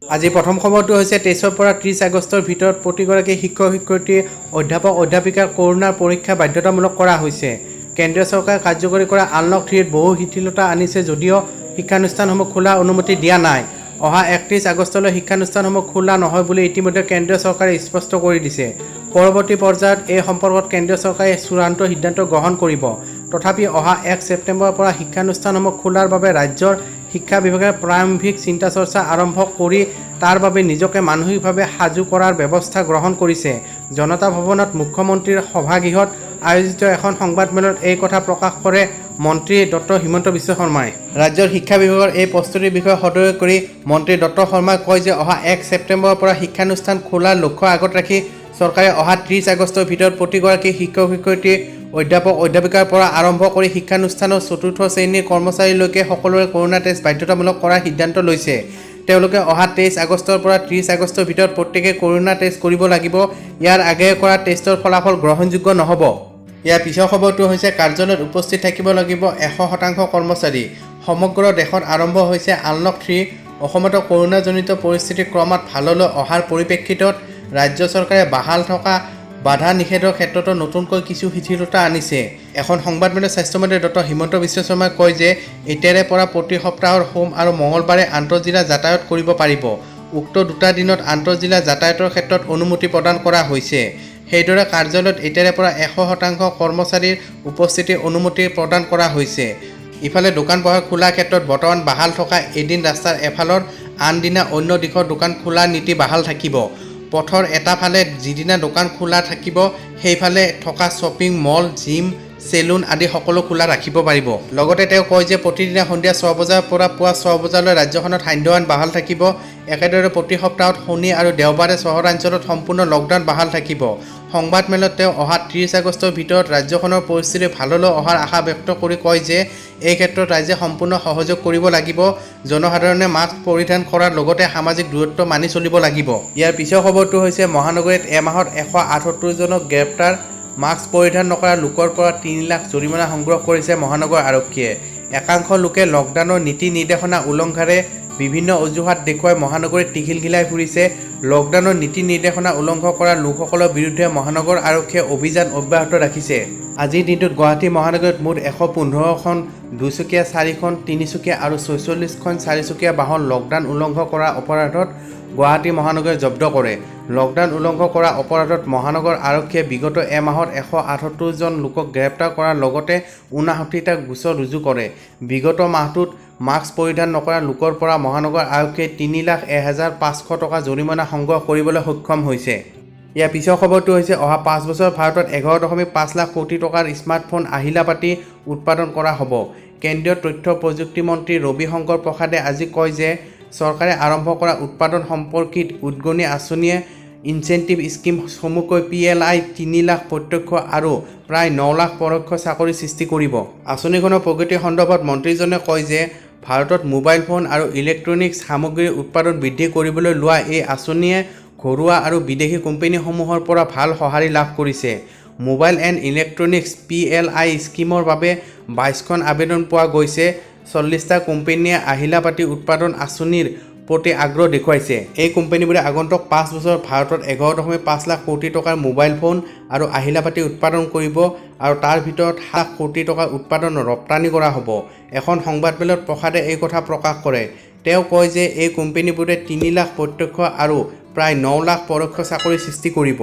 আজি প্ৰথম খবৰটো হৈছে 23 পৰা 30 আগষ্টৰ ভিতৰত প্ৰতিগৰাকী শিক্ষক-শিক্ষয়িত্ৰী, অধ্যাপক, অধ্যাপিকাৰ কৰোনাৰ পৰীক্ষা বাধ্যতামূলক কৰা হৈছে। কেন্দ্ৰীয় চৰকাৰে কাৰ্যকৰী কৰা আনলক 3ত বহু শিথিলতা আনিছে যদিও শিক্ষানুষ্ঠানসমূহ খোলাৰ অনুমতি দিয়া নাই। অহা 31 আগষ্টলৈ শিক্ষানুষ্ঠানসমূহ খোলা নহয় বুলি ইতিমধ্যে কেন্দ্ৰীয় চৰকাৰে স্পষ্ট কৰি দিছে। পৰৱৰ্তী পৰ্যায়ত এই সম্পৰ্কত কেন্দ্ৰীয় চৰকাৰে চূড়ান্ত সিদ্ধান্ত গ্ৰহণ কৰিব। তথাপি অহা 1 ছেপ্টেম্বৰৰ পৰা শিক্ষানুষ্ঠানসমূহ খোলাৰ বাবে ৰাজ্যৰ শিক্ষা বিভাগে প্ৰাৰম্ভিক চিন্তা চৰ্চা আৰম্ভ কৰি তাৰ বাবে নিজকে মানসিকভাৱে সাজু কৰাৰ ব্যৱস্থা গ্ৰহণ কৰিছে। জনতা ভৱনত মুখ্যমন্ত্ৰীৰ সভাগৃহত আয়োজিত এখন সংবাদমেলত এই কথা প্ৰকাশ কৰে মন্ত্ৰী ডক্টৰ হিমন্ত বিশ্ব শৰ্মাই। ৰাজ্যৰ শিক্ষা বিভাগৰ এই প্ৰস্তুতিৰ বিষয়ে সদৰি কৰি মন্ত্ৰী ডক্টৰ শৰ্মাই কয় যে অহা 1 ছেপ্টেম্বৰৰ পৰা শিক্ষানুষ্ঠান খোলাৰ লক্ষ্য আগত ৰাখি চৰকাৰে অহা 30 আগষ্টৰ ভিতৰত প্ৰতিগৰাকী শিক্ষক-শিক্ষয়িত্ৰী, অধ্যাপক, অধ্যাপিকাৰ পৰা আৰম্ভ কৰি শিক্ষানুষ্ঠানৰ 4ৰ্থ শ্ৰেণীৰ কৰ্মচাৰীলৈকে সকলোৰে কৰোনা টেষ্ট বাধ্যতামূলক কৰাৰ সিদ্ধান্ত লৈছে। তেওঁলোকে অহা 23 আগষ্টৰ পৰা 30 আগষ্টৰ ভিতৰত প্ৰত্যেকে কৰোনা টেষ্ট কৰিব লাগিব। ইয়াৰ আগেয়ে কৰা টেষ্টৰ ফলাফল গ্ৰহণযোগ্য নহ'ব। ইয়াৰ পিছৰ খবৰটো হৈছে কাৰ্যালয়ত উপস্থিত থাকিব লাগিব 100% কৰ্মচাৰী। সমগ্ৰ দেশত আৰম্ভ হৈছে আনলক 3। অসমতো কৰোনাজনিত পৰিস্থিতি ক্ৰমাৎ ভাললৈ অহাৰ পৰিপ্ৰেক্ষিতত ৰাজ্য চৰকাৰে বাহাল থকা বাধা নিষেধৰ ক্ষেত্ৰতো নতুনকৈ কিছু শিথিলতা আনিছে। এখন সংবাদমেলত স্বাস্থ্যমন্ত্ৰী ডক্টৰ হিমন্ত বিশ্ব শৰ্মাই কয় যে এতিয়াৰে পৰা প্ৰতি সপ্তাহৰ সোম আৰু মঙলবাৰে আন্তঃজিলা যাতায়াত কৰিব পাৰিব। উক্ত দুটা দিনত আন্তঃজিলা যাতায়াতৰ ক্ষেত্ৰত অনুমতি প্ৰদান কৰা হৈছে। সেইদৰে কাৰ্যালয়ত এতিয়াৰে পৰা 100% কৰ্মচাৰীৰ উপস্থিতিৰ অনুমতি প্ৰদান কৰা হৈছে। ইফালে দোকান পোহাৰ খোলাৰ ক্ষেত্ৰত বৰ্তমান বাহাল থকা এদিন ৰাস্তাৰ এফালৰ আন দিনা অন্য দিশৰ দোকান খোলাৰ নীতি বাহাল থাকিব। পথৰ এটা ফালে যিদিনা দোকান খোলা থাকিব সেইফালে থকা শ্বপিং মল, জিম, চেলুন আদি সকলো খোলা ৰাখিব পাৰিব। লগতে তেওঁ কয় যে প্ৰতিদিনা সন্ধিয়া 6 বজাৰ পৰা পুৱা 6 বজালৈ ৰাজ্যখনত সান্ধ্য আইন বাহাল থাকিব। একেদৰে প্ৰতি সপ্তাহত শনি আৰু দেওবাৰে চহৰাঞ্চলত সম্পূৰ্ণ লকডাউন বাহাল থাকিব। সংবাদমেলত তেওঁ অহা 30 আগষ্টৰ ভিতৰত ৰাজ্যখনৰ পৰিস্থিতি ভাললৈ অহাৰ আশা ব্যক্ত কৰি কয় যে এই ক্ষেত্ৰত ৰাইজে সম্পূৰ্ণ সহযোগ কৰিব লাগিব। জনসাধাৰণে মাস্ক পৰিধান কৰাৰ লগতে সামাজিক দূৰত্ব মানি চলিব লাগিব। ইয়াৰ পিছৰ খবৰটো হৈছে মহানগৰীত এমাহত 178 জনক গ্ৰেপ্তাৰ। মাস্ক পৰিধান নকৰা লোকৰ পৰা 3 লাখ জৰিমনা সংগ্ৰহ কৰিছে মহানগৰ আৰক্ষীয়ে। একাংশ লোকে লকডাউনৰ নীতি নিৰ্দেশনা উলংঘাৰে বিভিন্ন অজুহাত দেখুৱাই মহানগৰীত টিঘিলঘিলাই ফুৰিছে। লকডাউনৰ নীতি নিৰ্দেশনা উলংঘন কৰা লোকসকলৰ বিৰুদ্ধে মহানগৰ আৰক্ষীয়ে অভিযান অব্যাহত ৰাখিছে। আজিৰ দিনটোত গুৱাহাটী মহানগৰীত মুঠ 115খন দুচকীয়া, 4খন তিনিচকীয়া আৰু 46খন চাৰিচকীয়া বাহন লকডাউন উলংঘন কৰা অপৰাধত গুৱাহাটী মহানগৰে জব্দ কৰে। লকডাউন উলংঘন কৰা অপৰাধত মহানগৰ আৰক্ষীয়ে বিগত এমাহত 178 জন লোকক গ্ৰেপ্তাৰ কৰাৰ লগতে 59টা গোচৰ ৰুজু কৰে। বিগত মাহটোত মাস্ক পৰিধান নকৰা লোকৰ পৰা মহানগৰ আৰক্ষীয়ে 3,01,500 টকা জৰিমনা সংগ্ৰহ কৰিবলৈ সক্ষম হৈছে। ইয়াৰ পিছৰ খবৰটো হৈছে অহা 5 বছৰত ভাৰতত 11.5 লাখ কোটি টকাৰ স্মাৰ্টফোন আহিলা-পাতি উৎপাদন কৰা হ'ব। কেন্দ্ৰীয় তথ্য প্ৰযুক্তি মন্ত্ৰী ৰবি শংকৰ প্ৰসাদে আজি কয় যে চৰকাৰে আৰম্ভ কৰা উৎপাদন সম্পৰ্কিত উদগনি আঁচনিয়ে ইনচেণ্টিভ স্কিম চমুকৈ PLI 3 লাখ প্ৰত্যক্ষ আৰু প্ৰায় 9 লাখ পৰোক্ষ চাকৰি সৃষ্টি কৰিব। আঁচনিখনৰ প্ৰগতি সন্দৰ্ভত মন্ত্ৰীজনে কয় যে ভাৰতত মোবাইল ফোন আৰু ইলেক্ট্ৰনিক্স সামগ্ৰীৰ উৎপাদন বৃদ্ধি কৰিবলৈ লোৱা এই আঁচনিয়ে ঘৰুৱা আৰু বিদেশী কোম্পানীসমূহৰ পৰা ভাল সঁহাৰি লাভ কৰিছে। মোবাইল এণ্ড ইলেক্ট্ৰনিক্স PLI স্কিমৰ বাবে 22খন আবেদন পোৱা গৈছে। 40টা কোম্পানীয়ে আহিলা-পাতি উৎপাদন আঁচনিৰ প্ৰতি আগ্ৰহ দেখুৱাইছে। এই কোম্পানীবোৰে আগন্তুক 5 বছৰত ভাৰতত 11.5 লাখ কোটি টকাৰ মোবাইল ফোন আৰু আহিলা-পাতি উৎপাদন কৰিব আৰু তাৰ ভিতৰত 7 লাখ কোটি টকাৰ উৎপাদন ৰপ্তানি কৰা হ'ব। এখন সংবাদমেলত প্ৰসাদে এই কথা প্ৰকাশ কৰে। তেওঁ কয় যে এই কোম্পানীবোৰে 3 লাখ প্ৰত্যক্ষ আৰু প্ৰায় 9 লাখ পৰোক্ষ চাকৰি সৃষ্টি কৰিব।